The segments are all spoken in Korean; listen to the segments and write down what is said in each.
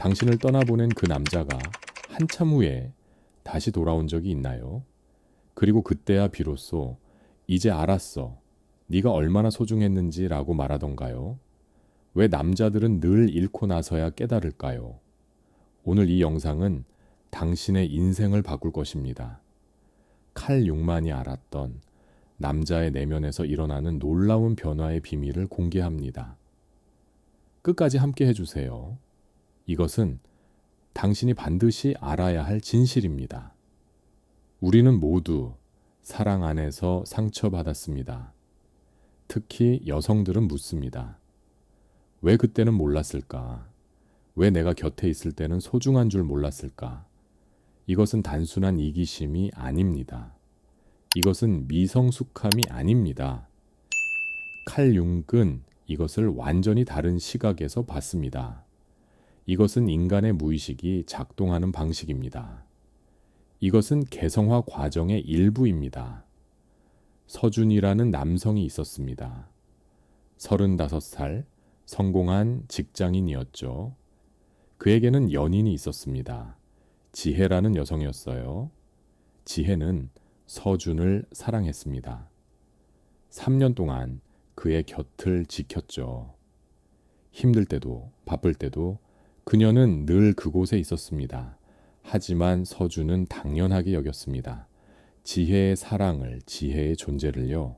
당신을 떠나보낸 그 남자가 한참 후에 다시 돌아온 적이 있나요? 그리고 그때야 비로소 이제 알았어. 네가 얼마나 소중했는지라고 말하던가요? 왜 남자들은 늘 잃고 나서야 깨달을까요? 오늘 이 영상은 당신의 인생을 바꿀 것입니다. 칼 융만이 알았던 남자의 내면에서 일어나는 놀라운 변화의 비밀을 공개합니다. 끝까지 함께 해주세요. 이것은 당신이 반드시 알아야 할 진실입니다. 우리는 모두 사랑 안에서 상처받았습니다. 특히 여성들은 묻습니다. 왜 그때는 몰랐을까? 왜 내가 곁에 있을 때는 소중한 줄 몰랐을까? 이것은 단순한 이기심이 아닙니다. 이것은 미성숙함이 아닙니다. 칼 융은 이것을 완전히 다른 시각에서 봤습니다. 이것은 인간의 무의식이 작동하는 방식입니다. 이것은 개성화 과정의 일부입니다. 서준이라는 남성이 있었습니다. 35살, 성공한 직장인이었죠. 그에게는 연인이 있었습니다. 지혜라는 여성이었어요. 지혜는 서준을 사랑했습니다. 3년 동안 그의 곁을 지켰죠. 힘들 때도 바쁠 때도 그녀는 늘 그곳에 있었습니다. 하지만 서준은 당연하게 여겼습니다. 지혜의 사랑을, 지혜의 존재를요.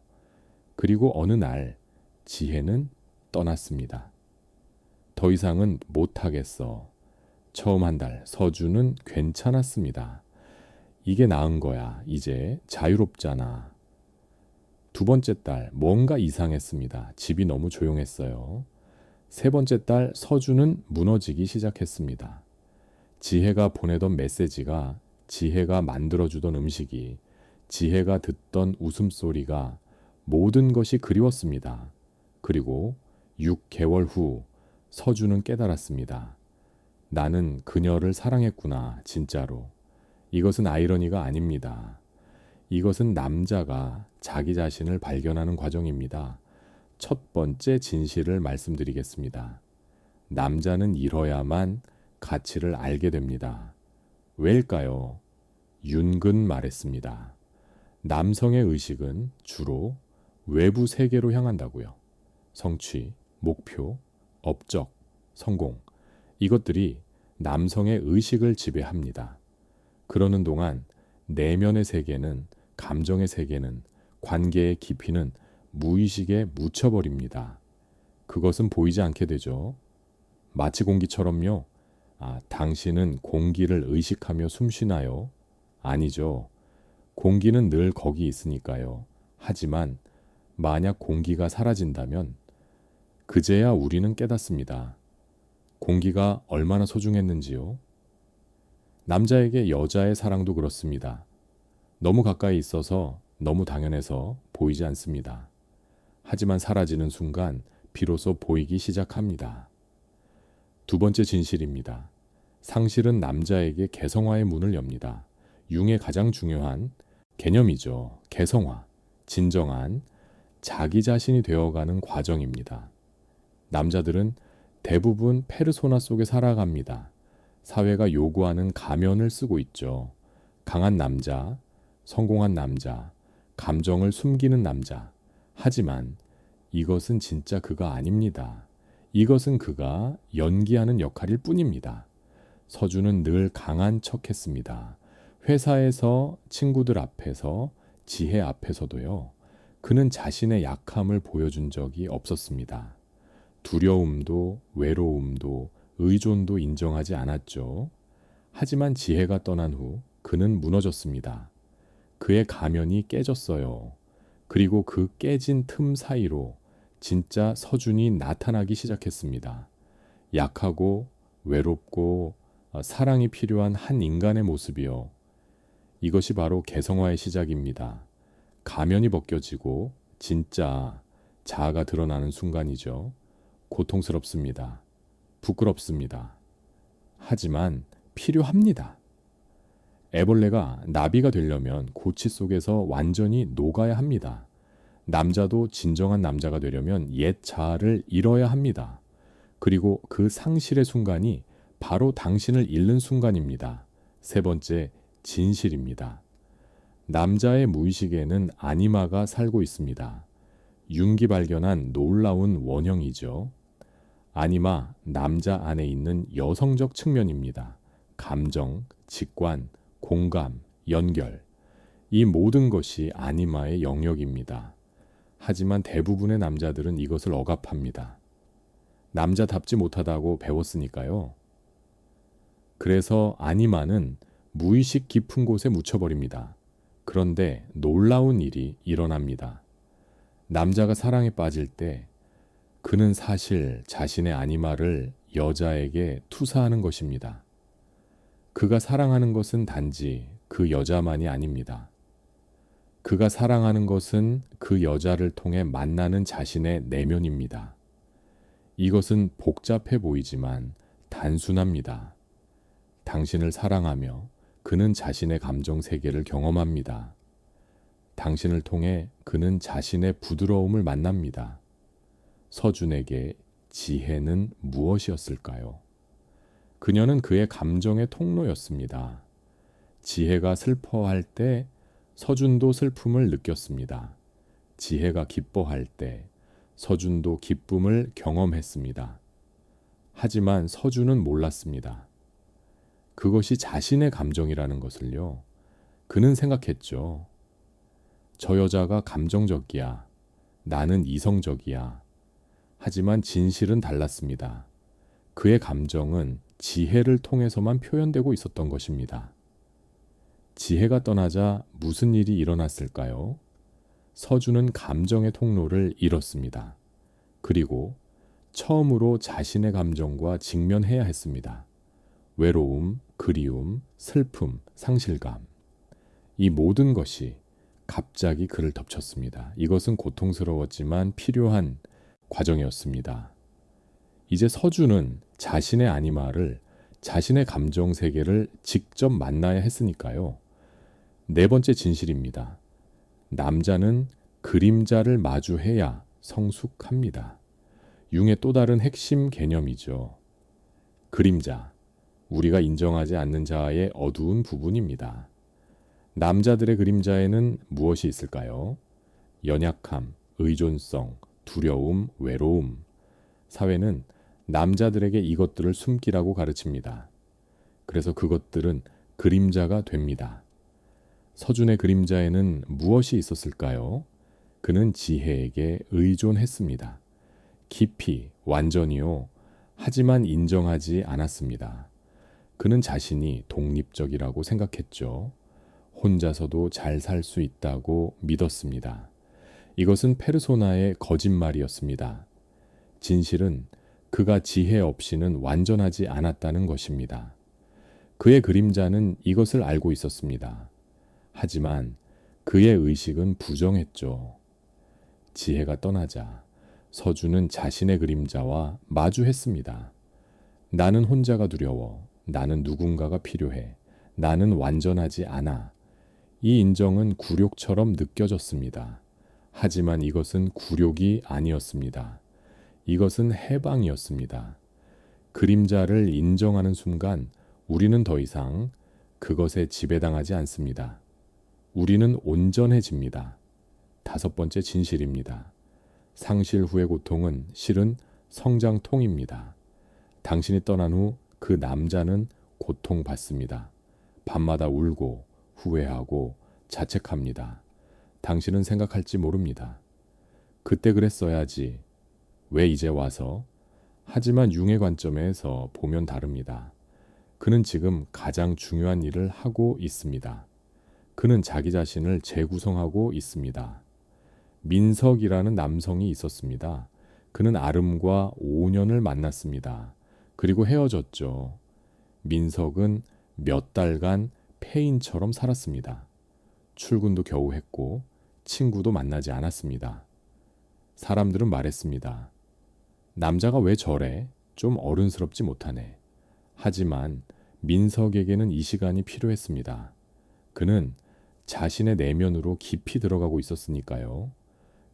그리고 어느 날 지혜는 떠났습니다. 더 이상은 못하겠어. 처음 한 달 서준은 괜찮았습니다. 이게 나은 거야. 이제 자유롭잖아. 두 번째 달 뭔가 이상했습니다. 집이 너무 조용했어요. 세 번째 달 서준은 무너지기 시작했습니다. 지혜가 보내던 메시지가, 지혜가 만들어주던 음식이, 지혜가 듣던 웃음소리가 모든 것이 그리웠습니다. 그리고 6개월 후 서준은 깨달았습니다. 나는 그녀를 사랑했구나, 진짜로. 이것은 아이러니가 아닙니다. 이것은 남자가 자기 자신을 발견하는 과정입니다. 첫 번째 진실을 말씀드리겠습니다. 남자는 잃어야만 가치를 알게 됩니다. 왜일까요? 윤근 말했습니다. 남성의 의식은 주로 외부 세계로 향한다고요. 성취, 목표, 업적, 성공. 이것들이 남성의 의식을 지배합니다. 그러는 동안 내면의 세계는, 감정의 세계는, 관계의 깊이는 무의식에 묻혀버립니다. 그것은 보이지 않게 되죠. 마치 공기처럼요. 당신은 공기를 의식하며 숨쉬나요? 아니죠. 공기는 늘 거기 있으니까요. 하지만 만약 공기가 사라진다면 그제야 우리는 깨닫습니다. 공기가 얼마나 소중했는지요. 남자에게 여자의 사랑도 그렇습니다. 너무 가까이 있어서, 너무 당연해서 보이지 않습니다. 하지만 사라지는 순간 비로소 보이기 시작합니다. 두 번째 진실입니다. 상실은 남자에게 개성화의 문을 엽니다. 융의 가장 중요한 개념이죠. 개성화, 진정한 자기 자신이 되어가는 과정입니다. 남자들은 대부분 페르소나 속에 살아갑니다. 사회가 요구하는 가면을 쓰고 있죠. 강한 남자, 성공한 남자, 감정을 숨기는 남자. 하지만 이것은 진짜 그가 아닙니다. 이것은 그가 연기하는 역할일 뿐입니다. 서준은 늘 강한 척했습니다. 회사에서, 친구들 앞에서, 지혜 앞에서도요. 그는 자신의 약함을 보여준 적이 없었습니다. 두려움도, 외로움도, 의존도 인정하지 않았죠. 하지만 지혜가 떠난 후 그는 무너졌습니다. 그의 가면이 깨졌어요. 그리고 그 깨진 틈 사이로 진짜 서준이 나타나기 시작했습니다. 약하고 외롭고 사랑이 필요한 한 인간의 모습이요. 이것이 바로 개성화의 시작입니다. 가면이 벗겨지고 진짜 자아가 드러나는 순간이죠. 고통스럽습니다. 부끄럽습니다. 하지만 필요합니다. 애벌레가 나비가 되려면 고치 속에서 완전히 녹아야 합니다. 남자도 진정한 남자가 되려면 옛 자아를 잃어야 합니다. 그리고 그 상실의 순간이 바로 당신을 잃는 순간입니다. 세 번째, 진실입니다. 남자의 무의식에는 아니마가 살고 있습니다. 융기 발견한 놀라운 원형이죠. 아니마, 남자 안에 있는 여성적 측면입니다. 감정, 직관, 공감, 연결. 이 모든 것이 아니마의 영역입니다. 하지만 대부분의 남자들은 이것을 억압합니다. 남자답지 못하다고 배웠으니까요. 그래서 아니마는 무의식 깊은 곳에 묻혀버립니다. 그런데 놀라운 일이 일어납니다. 남자가 사랑에 빠질 때 그는 사실 자신의 아니마를 여자에게 투사하는 것입니다. 그가 사랑하는 것은 단지 그 여자만이 아닙니다. 그가 사랑하는 것은 그 여자를 통해 만나는 자신의 내면입니다. 이것은 복잡해 보이지만 단순합니다. 당신을 사랑하며 그는 자신의 감정 세계를 경험합니다. 당신을 통해 그는 자신의 부드러움을 만납니다. 서준에게 지혜는 무엇이었을까요? 그녀는 그의 감정의 통로였습니다. 지혜가 슬퍼할 때 서준도 슬픔을 느꼈습니다. 지혜가 기뻐할 때 서준도 기쁨을 경험했습니다. 하지만 서준은 몰랐습니다. 그것이 자신의 감정이라는 것을요. 그는 생각했죠. 저 여자가 감정적이야. 나는 이성적이야. 하지만 진실은 달랐습니다. 그의 감정은 지혜를 통해서만 표현되고 있었던 것입니다. 지혜가 떠나자 무슨 일이 일어났을까요? 서준은 감정의 통로를 잃었습니다. 그리고 처음으로 자신의 감정과 직면해야 했습니다. 외로움, 그리움, 슬픔, 상실감. 이 모든 것이 갑자기 그를 덮쳤습니다. 이것은 고통스러웠지만 필요한 과정이었습니다. 이제 서준은 자신의 아니마를, 자신의 감정 세계를 직접 만나야 했으니까요. 네 번째 진실입니다. 남자는 그림자를 마주해야 성숙합니다. 융의 또 다른 핵심 개념이죠. 그림자, 우리가 인정하지 않는 자아의 어두운 부분입니다. 남자들의 그림자에는 무엇이 있을까요? 연약함, 의존성, 두려움, 외로움. 사회는 남자들에게 이것들을 숨기라고 가르칩니다. 그래서 그것들은 그림자가 됩니다. 서준의 그림자에는 무엇이 있었을까요? 그는 지혜에게 의존했습니다. 깊이, 완전히요. 하지만 인정하지 않았습니다. 그는 자신이 독립적이라고 생각했죠. 혼자서도 잘 살 수 있다고 믿었습니다. 이것은 페르소나의 거짓말이었습니다. 진실은 그가 지혜 없이는 완전하지 않았다는 것입니다. 그의 그림자는 이것을 알고 있었습니다. 하지만 그의 의식은 부정했죠. 지혜가 떠나자 서준은 자신의 그림자와 마주했습니다. 나는 혼자가 두려워. 나는 누군가가 필요해. 나는 완전하지 않아. 이 인정은 굴욕처럼 느껴졌습니다. 하지만 이것은 굴욕이 아니었습니다. 이것은 해방이었습니다. 그림자를 인정하는 순간 우리는 더 이상 그것에 지배당하지 않습니다. 우리는 온전해집니다. 다섯 번째 진실입니다. 상실 후의 고통은 실은 성장통입니다. 당신이 떠난 후 그 남자는 고통받습니다. 밤마다 울고 후회하고 자책합니다. 당신은 생각할지 모릅니다. 그때 그랬어야지. 왜 이제 와서? 하지만 융의 관점에서 보면 다릅니다. 그는 지금 가장 중요한 일을 하고 있습니다. 그는 자기 자신을 재구성하고 있습니다. 민석이라는 남성이 있었습니다. 그는 아름과 5년을 만났습니다. 그리고 헤어졌죠. 민석은 몇 달간 폐인처럼 살았습니다. 출근도 겨우 했고 친구도 만나지 않았습니다. 사람들은 말했습니다. 남자가 왜 저래? 좀 어른스럽지 못하네. 하지만 민석에게는 이 시간이 필요했습니다. 그는 자신의 내면으로 깊이 들어가고 있었으니까요.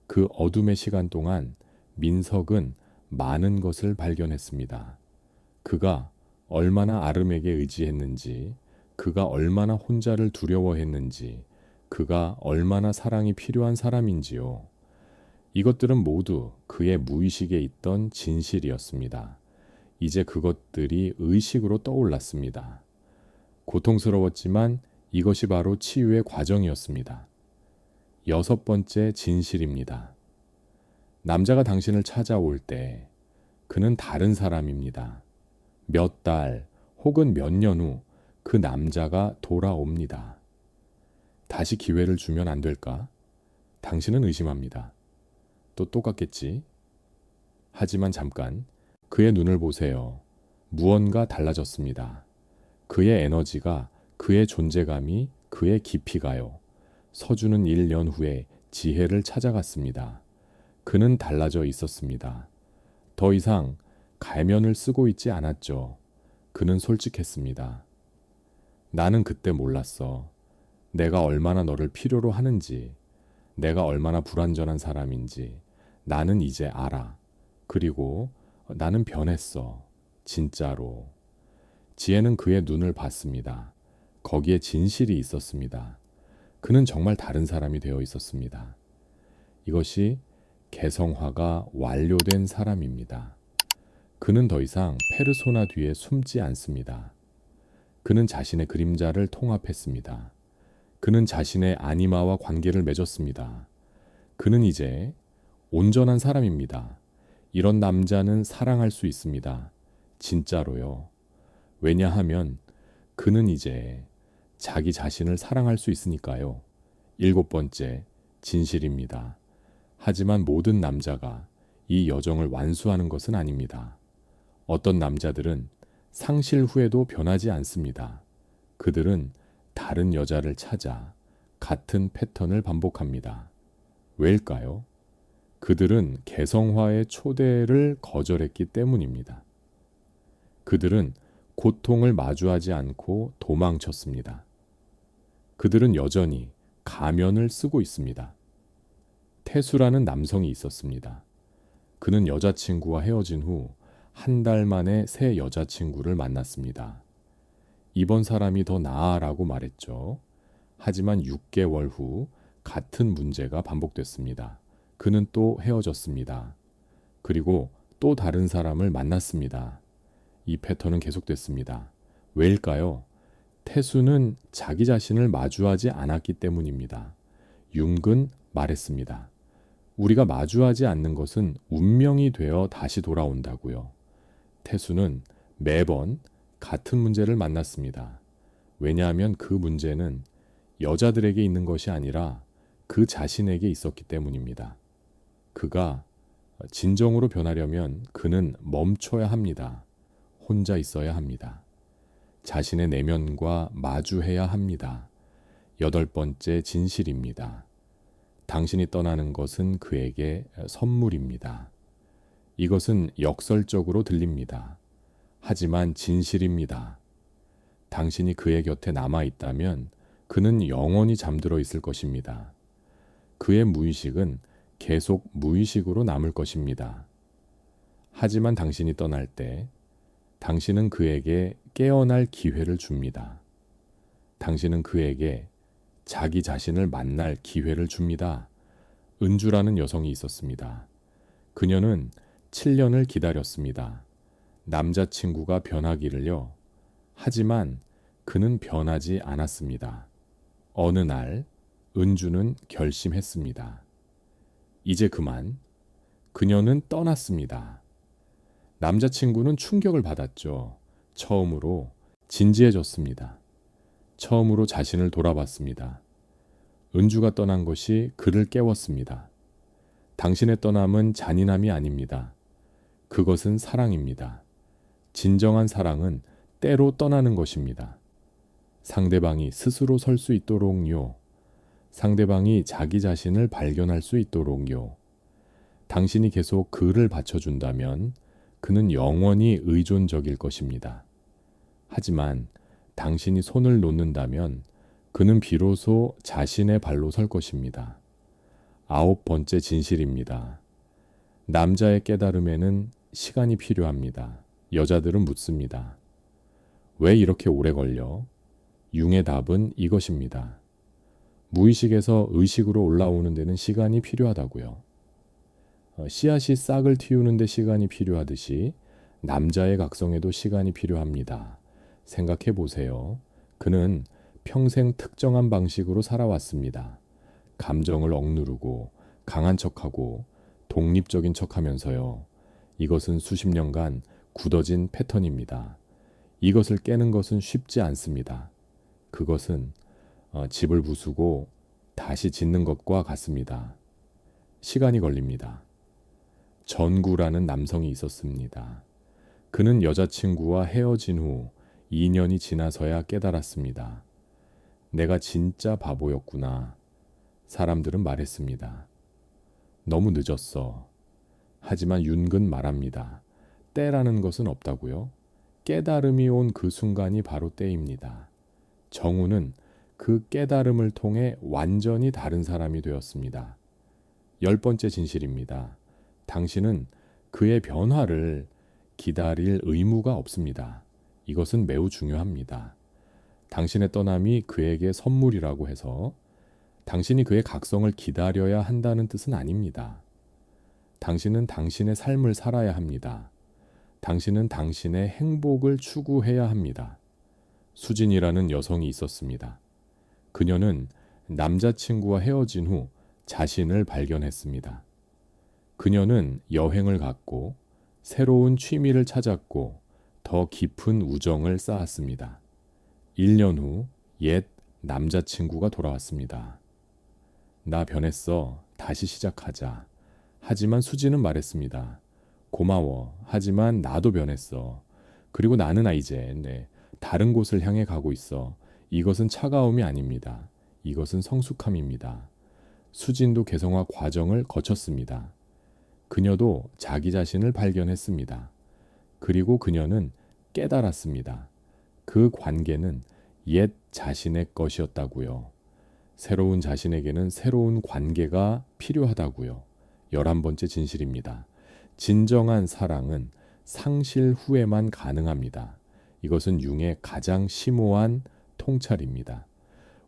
그 어둠의 시간 동안 민석은 많은 것을 발견했습니다. 그가 얼마나 아름에게 의지했는지, 그가 얼마나 혼자를 두려워했는지, 그가 얼마나 사랑이 필요한 사람인지요. 이것들은 모두 그의 무의식에 있던 진실이었습니다. 이제 그것들이 의식으로 떠올랐습니다. 고통스러웠지만 이것이 바로 치유의 과정이었습니다. 여섯 번째 진실입니다. 남자가 당신을 찾아올 때 그는 다른 사람입니다. 몇 달 혹은 몇 년 후 그 남자가 돌아옵니다. 다시 기회를 주면 안 될까? 당신은 의심합니다. 또 똑같겠지? 하지만 잠깐, 그의 눈을 보세요. 무언가 달라졌습니다. 그의 에너지가, 그의 존재감이, 그의 깊이가요. 서준은 1년 후에 지혜를 찾아갔습니다. 그는 달라져 있었습니다. 더 이상 가면을 쓰고 있지 않았죠. 그는 솔직했습니다. 나는 그때 몰랐어. 내가 얼마나 너를 필요로 하는지, 내가 얼마나 불완전한 사람인지 나는 이제 알아. 그리고 나는 변했어. 진짜로. 지혜는 그의 눈을 봤습니다. 거기에 진실이 있었습니다. 그는 정말 다른 사람이 되어 있었습니다. 이것이 개성화가 완료된 사람입니다. 그는 더 이상 페르소나 뒤에 숨지 않습니다. 그는 자신의 그림자를 통합했습니다. 그는 자신의 아니마와 관계를 맺었습니다. 그는 이제 온전한 사람입니다. 이런 남자는 사랑할 수 있습니다. 진짜로요. 왜냐하면 그는 이제 자기 자신을 사랑할 수 있으니까요. 일곱 번째, 진실입니다. 하지만 모든 남자가 이 여정을 완수하는 것은 아닙니다. 어떤 남자들은 상실 후에도 변하지 않습니다. 그들은 다른 여자를 찾아 같은 패턴을 반복합니다. 왜일까요? 그들은 개성화의 초대를 거절했기 때문입니다. 그들은 고통을 마주하지 않고 도망쳤습니다. 그들은 여전히 가면을 쓰고 있습니다. 태수라는 남성이 있었습니다. 그는 여자친구와 헤어진 후 한 달 만에 새 여자친구를 만났습니다. 이번 사람이 더 나아라고 말했죠. 하지만 6개월 후 같은 문제가 반복됐습니다. 그는 또 헤어졌습니다. 그리고 또 다른 사람을 만났습니다. 이 패턴은 계속됐습니다. 왜일까요? 태수는 자기 자신을 마주하지 않았기 때문입니다. 융은 말했습니다. 우리가 마주하지 않는 것은 운명이 되어 다시 돌아온다고요. 태수는 매번 같은 문제를 만났습니다. 왜냐하면 그 문제는 여자들에게 있는 것이 아니라 그 자신에게 있었기 때문입니다. 그가 진정으로 변하려면 그는 멈춰야 합니다. 혼자 있어야 합니다. 자신의 내면과 마주해야 합니다. 여덟 번째 진실입니다. 당신이 떠나는 것은 그에게 선물입니다. 이것은 역설적으로 들립니다. 하지만 진실입니다. 당신이 그의 곁에 남아 있다면 그는 영원히 잠들어 있을 것입니다. 그의 무의식은 계속 무의식으로 남을 것입니다. 하지만 당신이 떠날 때 당신은 그에게 깨어날 기회를 줍니다. 당신은 그에게 자기 자신을 만날 기회를 줍니다. 은주라는 여성이 있었습니다. 그녀는 7년을 기다렸습니다. 남자친구가 변하기를요. 하지만 그는 변하지 않았습니다. 어느 날 은주는 결심했습니다. 이제 그만. 그녀는 떠났습니다. 남자친구는 충격을 받았죠. 처음으로 진지해졌습니다. 처음으로 자신을 돌아봤습니다. 은주가 떠난 것이 그를 깨웠습니다. 당신의 떠남은 잔인함이 아닙니다. 그것은 사랑입니다. 진정한 사랑은 때로 떠나는 것입니다. 상대방이 스스로 설 수 있도록요. 상대방이 자기 자신을 발견할 수 있도록요. 당신이 계속 그를 받쳐준다면 그는 영원히 의존적일 것입니다. 하지만 당신이 손을 놓는다면 그는 비로소 자신의 발로 설 것입니다. 아홉 번째 진실입니다. 남자의 깨달음에는 시간이 필요합니다. 여자들은 묻습니다. 왜 이렇게 오래 걸려? 융의 답은 이것입니다. 무의식에서 의식으로 올라오는 데는 시간이 필요하다고요. 씨앗이 싹을 틔우는 데 시간이 필요하듯이 남자의 각성에도 시간이 필요합니다. 생각해 보세요. 그는 평생 특정한 방식으로 살아왔습니다. 감정을 억누르고 강한 척하고 독립적인 척하면서요. 이것은 수십 년간 굳어진 패턴입니다. 이것을 깨는 것은 쉽지 않습니다. 그것은 집을 부수고 다시 짓는 것과 같습니다. 시간이 걸립니다. 전구라는 남성이 있었습니다. 그는 여자친구와 헤어진 후 2년이 지나서야 깨달았습니다. 내가 진짜 바보였구나. 사람들은 말했습니다. 너무 늦었어. 하지만 윤근 말합니다. 때라는 것은 없다고요? 깨달음이 온 그 순간이 바로 때입니다. 정우는 그 깨달음을 통해 완전히 다른 사람이 되었습니다. 10번째 진실입니다. 당신은 그의 변화를 기다릴 의무가 없습니다. 이것은 매우 중요합니다. 당신의 떠남이 그에게 선물이라고 해서 당신이 그의 각성을 기다려야 한다는 뜻은 아닙니다. 당신은 당신의 삶을 살아야 합니다. 당신은 당신의 행복을 추구해야 합니다. 수진이라는 여성이 있었습니다. 그녀는 남자친구와 헤어진 후 자신을 발견했습니다. 그녀는 여행을 갔고 새로운 취미를 찾았고 더 깊은 우정을 쌓았습니다. 1년 후 옛 남자친구가 돌아왔습니다. 나 변했어. 다시 시작하자. 하지만 수지는 말했습니다. 고마워. 하지만 나도 변했어. 그리고 나는 이제 다른 곳을 향해 가고 있어. 이것은 차가움이 아닙니다. 이것은 성숙함입니다. 수진도 개성화 과정을 거쳤습니다. 그녀도 자기 자신을 발견했습니다. 그리고 그녀는 깨달았습니다. 그 관계는 옛 자신의 것이었다고요. 새로운 자신에게는 새로운 관계가 필요하다고요. 11번째 진실입니다. 진정한 사랑은 상실 후에만 가능합니다. 이것은 융의 가장 심오한 통찰입니다.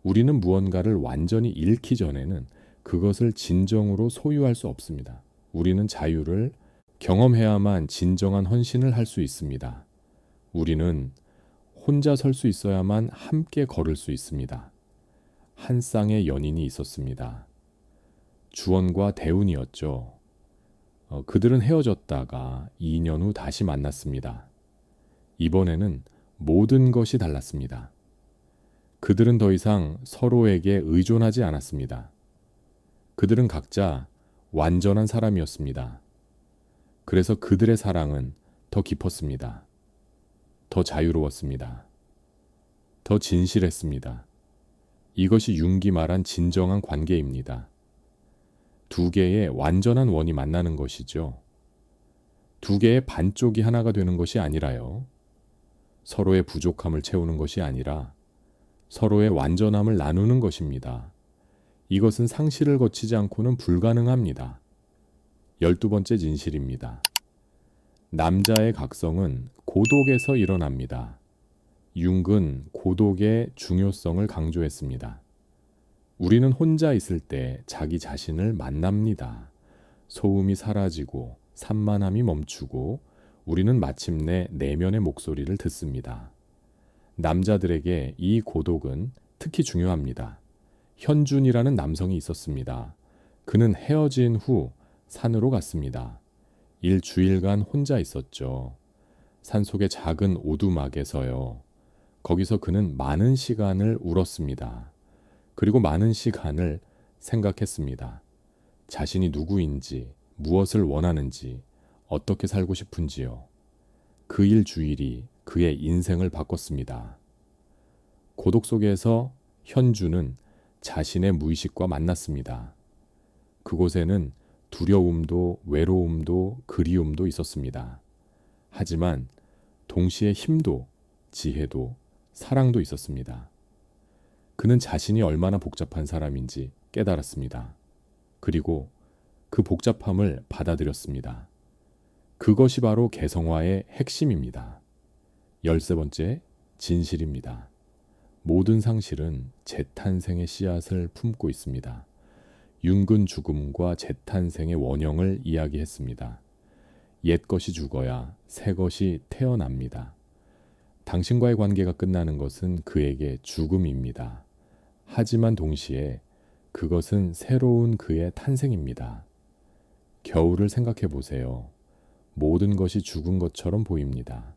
우리는 무언가를 완전히 잃기 전에는 그것을 진정으로 소유할 수 없습니다. 우리는 자유를 경험해야만 진정한 헌신을 할 수 있습니다. 우리는 혼자 설 수 있어야만 함께 걸을 수 있습니다. 한 쌍의 연인이 있었습니다. 주원과 대운이었죠. 그들은 헤어졌다가 2년 후 다시 만났습니다. 이번에는 모든 것이 달랐습니다. 그들은 더 이상 서로에게 의존하지 않았습니다. 그들은 각자 완전한 사람이었습니다. 그래서 그들의 사랑은 더 깊었습니다. 더 자유로웠습니다. 더 진실했습니다. 이것이 융기 말한 진정한 관계입니다. 두 개의 완전한 원이 만나는 것이죠. 두 개의 반쪽이 하나가 되는 것이 아니라요. 서로의 부족함을 채우는 것이 아니라 서로의 완전함을 나누는 것입니다. 이것은 상실을 거치지 않고는 불가능합니다. 12번째 진실입니다. 남자의 각성은 고독에서 일어납니다. 융은 고독의 중요성을 강조했습니다. 우리는 혼자 있을 때 자기 자신을 만납니다. 소음이 사라지고 산만함이 멈추고 우리는 마침내 내면의 목소리를 듣습니다. 남자들에게 이 고독은 특히 중요합니다. 현준이라는 남성이 있었습니다. 그는 헤어진 후 산으로 갔습니다. 일주일간 혼자 있었죠. 산속의 작은 오두막에서요. 거기서 그는 많은 시간을 울었습니다. 그리고 많은 시간을 생각했습니다. 자신이 누구인지, 무엇을 원하는지, 어떻게 살고 싶은지요. 그 일주일이 그의 인생을 바꿨습니다. 고독 속에서 현주는 자신의 무의식과 만났습니다. 그곳에는 두려움도 외로움도 그리움도 있었습니다. 하지만 동시에 힘도 지혜도 사랑도 있었습니다. 그는 자신이 얼마나 복잡한 사람인지 깨달았습니다. 그리고 그 복잡함을 받아들였습니다. 그것이 바로 개성화의 핵심입니다. 13번째 진실입니다. 모든 상실은 재탄생의 씨앗을 품고 있습니다. 윤근 죽음과 재탄생의 원형을 이야기했습니다. 옛 것이 죽어야 새 것이 태어납니다. 당신과의 관계가 끝나는 것은 그에게 죽음입니다. 하지만 동시에 그것은 새로운 그의 탄생입니다. 겨울을 생각해 보세요. 모든 것이 죽은 것처럼 보입니다.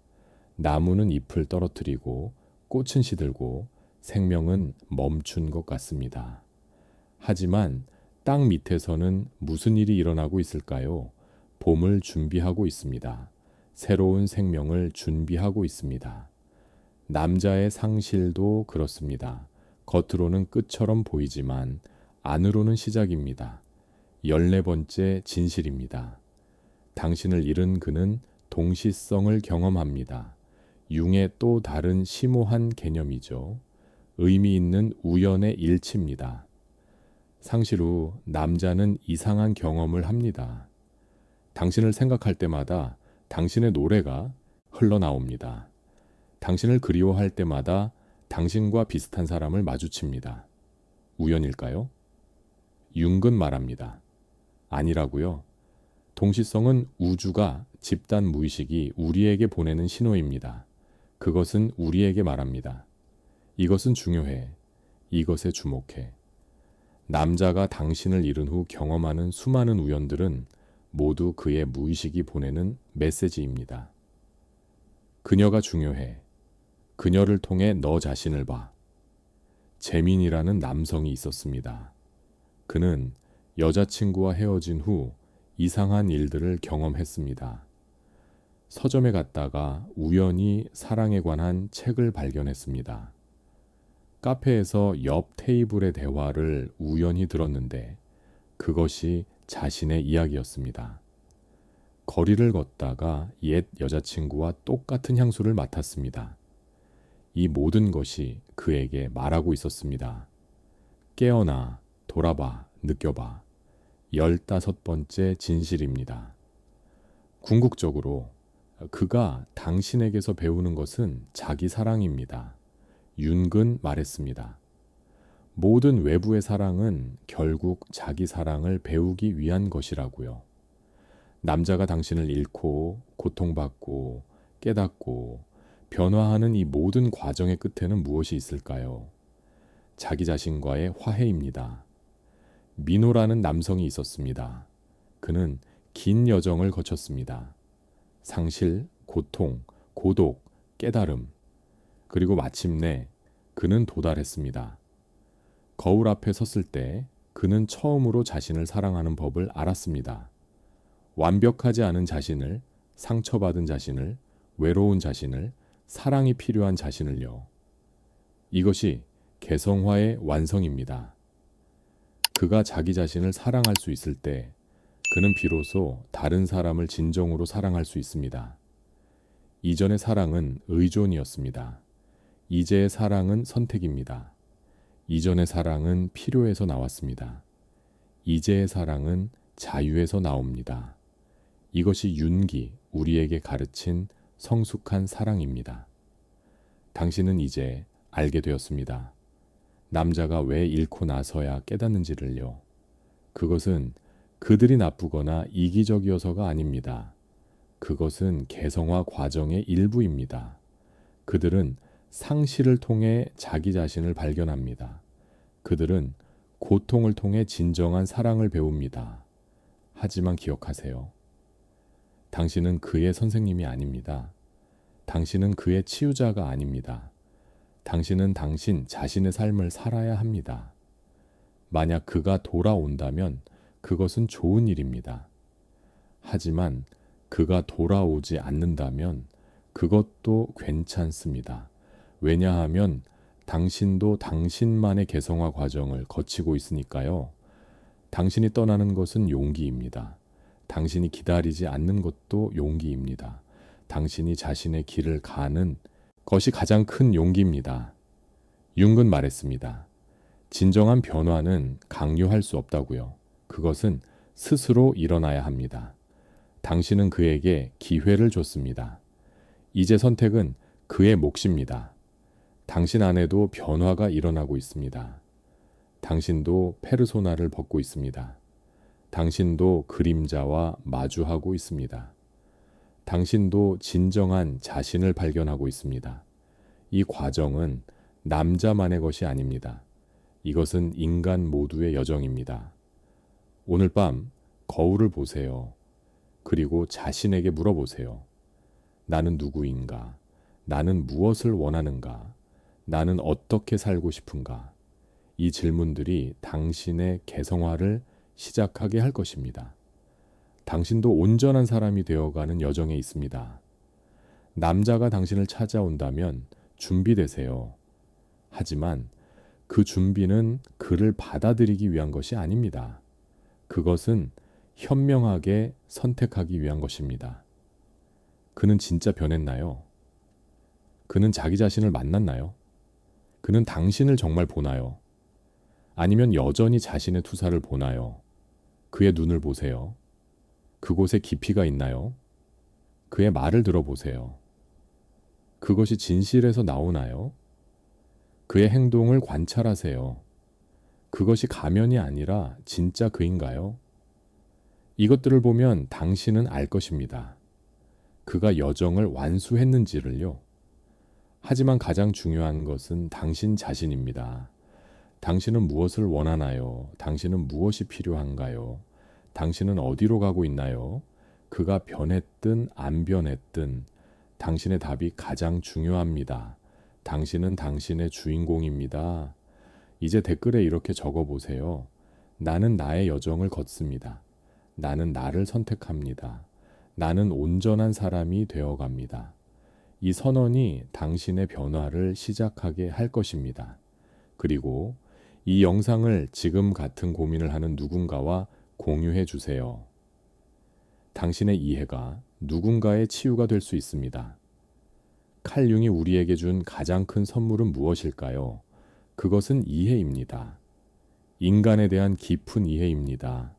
나무는 잎을 떨어뜨리고 꽃은 시들고 생명은 멈춘 것 같습니다. 하지만 땅 밑에서는 무슨 일이 일어나고 있을까요? 봄을 준비하고 있습니다. 새로운 생명을 준비하고 있습니다. 남자의 상실도 그렇습니다. 겉으로는 끝처럼 보이지만 안으로는 시작입니다. 14번째 진실입니다. 당신을 잃은 그는 동시성을 경험합니다. 융의 또 다른 심오한 개념이죠. 의미 있는 우연의 일치입니다. 상실 후 남자는 이상한 경험을 합니다. 당신을 생각할 때마다 당신의 노래가 흘러나옵니다. 당신을 그리워할 때마다 당신과 비슷한 사람을 마주칩니다. 우연일까요? 융근 말합니다. 아니라고요. 동시성은 우주가 집단 무의식이 우리에게 보내는 신호입니다. 그것은 우리에게 말합니다. 이것은 중요해. 이것에 주목해. 남자가 당신을 잃은 후 경험하는 수많은 우연들은 모두 그의 무의식이 보내는 메시지입니다. 그녀가 중요해. 그녀를 통해 너 자신을 봐. 재민이라는 남성이 있었습니다. 그는 여자친구와 헤어진 후 이상한 일들을 경험했습니다. 서점에 갔다가 우연히 사랑에 관한 책을 발견했습니다. 카페에서 옆 테이블의 대화를 우연히 들었는데 그것이 자신의 이야기였습니다. 거리를 걷다가 옛 여자친구와 똑같은 향수를 맡았습니다. 이 모든 것이 그에게 말하고 있었습니다. 깨어나, 돌아봐, 느껴봐. 15번째 진실입니다. 궁극적으로 그가 당신에게서 배우는 것은 자기 사랑입니다. 윤근 말했습니다. 모든 외부의 사랑은 결국 자기 사랑을 배우기 위한 것이라고요. 남자가 당신을 잃고 고통받고 깨닫고 변화하는 이 모든 과정의 끝에는 무엇이 있을까요? 자기 자신과의 화해입니다. 민호라는 남성이 있었습니다. 그는 긴 여정을 거쳤습니다. 상실, 고통, 고독, 깨달음, 그리고 마침내 그는 도달했습니다. 거울 앞에 섰을 때 그는 처음으로 자신을 사랑하는 법을 알았습니다. 완벽하지 않은 자신을, 상처받은 자신을, 외로운 자신을, 사랑이 필요한 자신을요. 이것이 개성화의 완성입니다. 그가 자기 자신을 사랑할 수 있을 때 그는 비로소 다른 사람을 진정으로 사랑할 수 있습니다. 이전의 사랑은 의존이었습니다. 이제의 사랑은 선택입니다. 이전의 사랑은 필요해서 나왔습니다. 이제의 사랑은 자유에서 나옵니다. 이것이 윤기, 우리에게 가르친 성숙한 사랑입니다. 당신은 이제 알게 되었습니다. 남자가 왜 잃고 나서야 깨닫는지를요. 그것은 그들이 나쁘거나 이기적이어서가 아닙니다. 그것은 개성화 과정의 일부입니다. 그들은 상실을 통해 자기 자신을 발견합니다. 그들은 고통을 통해 진정한 사랑을 배웁니다. 하지만 기억하세요. 당신은 그의 선생님이 아닙니다. 당신은 그의 치유자가 아닙니다. 당신은 당신 자신의 삶을 살아야 합니다. 만약 그가 돌아온다면 그것은 좋은 일입니다. 하지만 그가 돌아오지 않는다면 그것도 괜찮습니다. 왜냐하면 당신도 당신만의 개성화 과정을 거치고 있으니까요. 당신이 떠나는 것은 용기입니다. 당신이 기다리지 않는 것도 용기입니다. 당신이 자신의 길을 가는 것이 가장 큰 용기입니다. 융은 말했습니다. 진정한 변화는 강요할 수 없다고요. 그것은 스스로 일어나야 합니다. 당신은 그에게 기회를 줬습니다. 이제 선택은 그의 몫입니다. 당신 안에도 변화가 일어나고 있습니다. 당신도 페르소나를 벗고 있습니다. 당신도 그림자와 마주하고 있습니다. 당신도 진정한 자신을 발견하고 있습니다. 이 과정은 남자만의 것이 아닙니다. 이것은 인간 모두의 여정입니다. 오늘 밤 거울을 보세요. 그리고 자신에게 물어보세요. 나는 누구인가? 나는 무엇을 원하는가? 나는 어떻게 살고 싶은가? 이 질문들이 당신의 개성화를 시작하게 할 것입니다. 당신도 온전한 사람이 되어가는 여정에 있습니다. 남자가 당신을 찾아온다면 준비되세요. 하지만 그 준비는 그를 받아들이기 위한 것이 아닙니다. 그것은 현명하게 선택하기 위한 것입니다. 그는 진짜 변했나요? 그는 자기 자신을 만났나요? 그는 당신을 정말 보나요? 아니면 여전히 자신의 투사를 보나요? 그의 눈을 보세요. 그곳에 깊이가 있나요? 그의 말을 들어보세요. 그것이 진실에서 나오나요? 그의 행동을 관찰하세요. 그것이 가면이 아니라 진짜 그인가요? 이것들을 보면 당신은 알 것입니다. 그가 여정을 완수했는지를요. 하지만 가장 중요한 것은 당신 자신입니다. 당신은 무엇을 원하나요? 당신은 무엇이 필요한가요? 당신은 어디로 가고 있나요? 그가 변했든 안 변했든 당신의 답이 가장 중요합니다. 당신은 당신의 주인공입니다. 이제 댓글에 이렇게 적어보세요. 나는 나의 여정을 걷습니다. 나는 나를 선택합니다. 나는 온전한 사람이 되어갑니다. 이 선언이 당신의 변화를 시작하게 할 것입니다. 그리고 이 영상을 지금 같은 고민을 하는 누군가와 공유해 주세요. 당신의 이해가 누군가의 치유가 될 수 있습니다. 칼 융이 우리에게 준 가장 큰 선물은 무엇일까요? 그것은 이해입니다. 인간에 대한 깊은 이해입니다.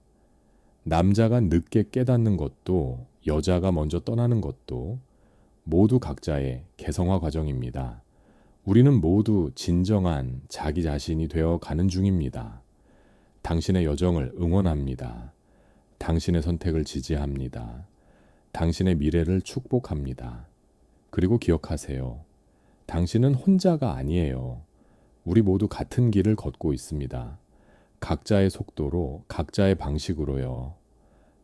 남자가 늦게 깨닫는 것도 여자가 먼저 떠나는 것도 모두 각자의 개성화 과정입니다. 우리는 모두 진정한 자기 자신이 되어 가는 중입니다. 당신의 여정을 응원합니다. 당신의 선택을 지지합니다. 당신의 미래를 축복합니다. 그리고 기억하세요. 당신은 혼자가 아니에요. 우리 모두 같은 길을 걷고 있습니다. 각자의 속도로, 각자의 방식으로요.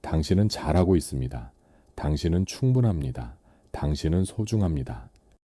당신은 잘하고 있습니다. 당신은 충분합니다. 당신은 소중합니다.